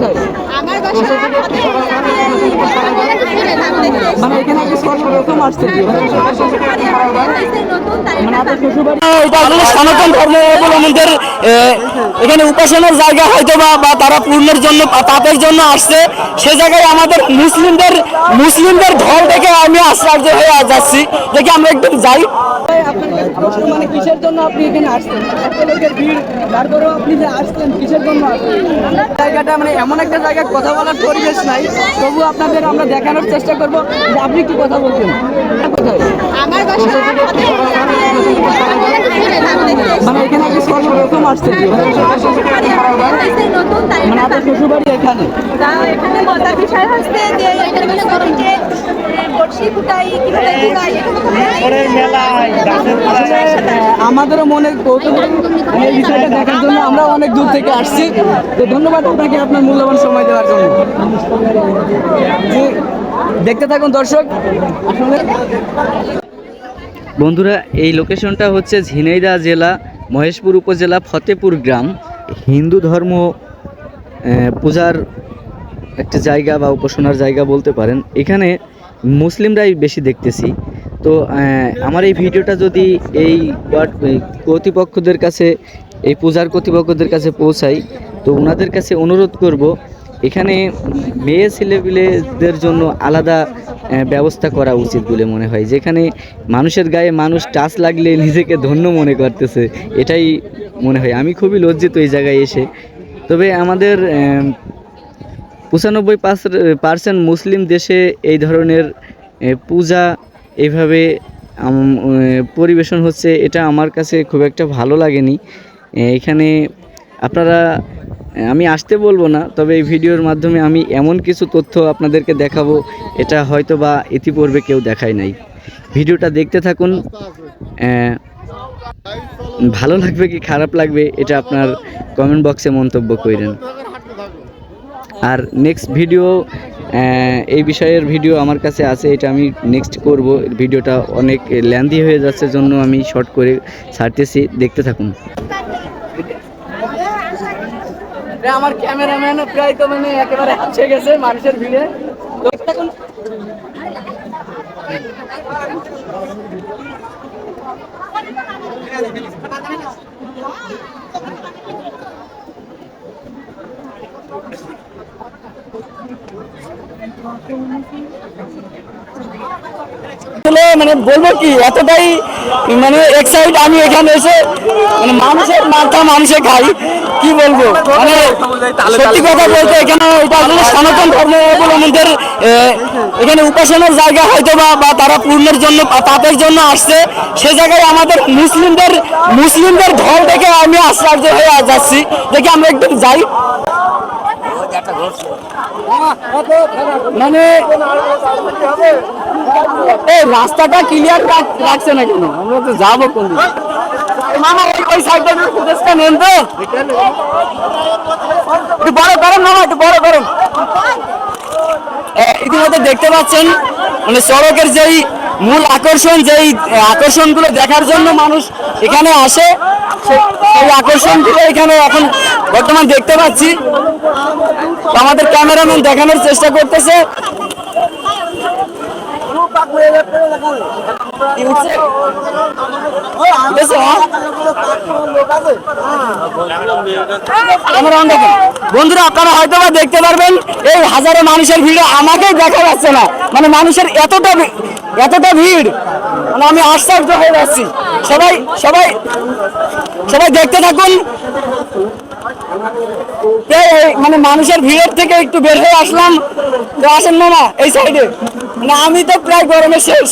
কোথায়? আমার বাসা মানে এখানে আপনি সর্বপ্রথম আসছেন মানে আপনার শ্বশুরবাড়ি? এটা আসলে সনাতন ধর্ম অবলম্বনদের এখানে উপাসনার জায়গা হয়তো বা তারা পূর্ণের জন্য পাপের জন্য আসছে। সে জায়গায় আমাদের মুসলিমদের ঢল থেকে আমি আশ্চর্য হয়ে যাচ্ছি। দেখি আমরা একটু যাই। মানে কিসের জন্য আপনি এখানে আসছেন? এত লোকের ভিড়, তারপরেও আপনি যে আসছেন কিসের জন্য আসছেন? জায়গাটা মানে এমন একটা জায়গা, কথা বলার পরিবেশ নাই, তবু আপনাদের আমরা দেখানোর চেষ্টা করব যে আপনি কি কথা বলছেন। কোথায়? আমার বাসা মানে এখানে আপনি সর্বপ্রথম আসছেন নতুন তাই মানে আপনার শ্বশুরবাড়ি এখানে? এখানে মজার বিষয় হচ্ছে যে এখানে বড়শি ফুটাই আমাদেরও মনে কৌতূহল এই বিষয়টা দেখার জন্য আমরা অনেক দূর থেকে আসছি। তো ধন্যবাদ আপনাকে আপনার মূল্যবান সময় দেওয়ার জন্য। দেখতে থাকুন দর্শক। আসলে বন্ধুরা, এই লোকেশনটা হচ্ছে ঝিনাইদহ জেলা মহেশপুর উপজেলা ফতেপুর গ্রাম। হিন্দু ধর্ম পূজার একটা জায়গা বা উপাসনার জায়গা বলতে পারেন। এখানে মুসলিমরাই বেশি দেখতেছি। তো আমার এই ভিডিওটা যদি এই কর্তৃপক্ষদের কাছে, এই পূজার কর্তৃপক্ষদের কাছে পৌঁছাই, তো ওনাদের কাছে অনুরোধ করব এখানে মেয়ে ছেলেপিলেদের জন্য আলাদা ব্যবস্থা করা উচিত বলে মনে হয়। যেখানে মানুষের গায়ে মানুষ টাচ লাগলে নিজেকে ধন্য মনে করতেছে, এটাই মনে হয়। আমি খুবই লজ্জিত এই জায়গায় এসে। তবে আমাদের 95% মুসলিম দেশে এই ধরনের পূজা এইভাবে পরিবেশন হচ্ছে, এটা আমার কাছে খুব একটা ভালো লাগেনি। এখানে আপনারা, আমি আসতে বলবো না, তবে এই ভিডিওর মাধ্যমে আমি এমন কিছু তথ্য আপনাদেরকে দেখাবো, এটা হয়তো বা ইতিপূর্বে কেউ দেখায় নাই। ভিডিওটা দেখতে থাকুন। ভালো লাগবে কি খারাপ লাগবে এটা আপনার কমেন্ট বক্সে মন্তব্য করেন। আর নেক্সট ভিডিও, এই বিষয়ের ভিডিও আমার কাছে আছে, এটা আমি নেক্সট করব। ভিডিওটা অনেক লেন্দি হয়ে যাচ্ছে জন্য আমি শর্ট করে ছাড়তেছি, দেখতে থাকুন। আমার ক্যামেরাম্যান প্রায় তো মানে একেবারে হাঁপিয়ে গেছে মানুষের ভিড়ে। মানে বলবো কি, এতটাই মানে এক্সাইট আমি এখানে এসে, মানে মানুষের মাথা মানুষে খাই, কি বলবো। মানে সত্যি কথা বলতে এখানে এটা আসলে সনাতন ধর্ম অবলম্বনদের এখানে উপাসনার জায়গা হয়তো বা তারা পূর্ণের জন্য পাপের জন্য আসছে। সে জায়গায় আমাদের মুসলিমদের ঢল থেকে আমি আশ্চর্য হয়ে যাচ্ছি। দেখি আমরা একটু যাই। মানে এই রাস্তাটা ক্লিয়ার রাখছে না কেন? আমরা তো যাবো কোন দিকে? মামা ওই সাইডটা ফুটেজটা নেন তো, একটু বড় করেন মামা, একটু বড় করেন। ইতিমধ্যে দেখতে পাচ্ছেন মানে সড়কের যেই মূল আকর্ষণ, যেই আকর্ষণগুলো দেখার জন্য মানুষ এখানে আসে, সেই আকর্ষণগুলো এখানে এখন বর্তমান দেখতে পাচ্ছি। আমাদের ক্যামেরাম্যান দেখানোর চেষ্টা করতেছে। বন্ধুরা, আপনারা হয়তো বা দেখতে পারবেন এই হাজারো মানুষের ভিড়ে আমাকেই দেখা যাচ্ছে না। মানে মানুষের এতটা ভিড়, মানে আমি আশ্চর্য হয়ে যাচ্ছি। সবাই সবাই সবাই দেখতে থাকুন। মানে মানুষের ভিড়ের থেকে একটু বের হয়ে আসলাম। তো আসেন মামা এই সাইডে। না আমি তো প্রায় গরমে শেষ।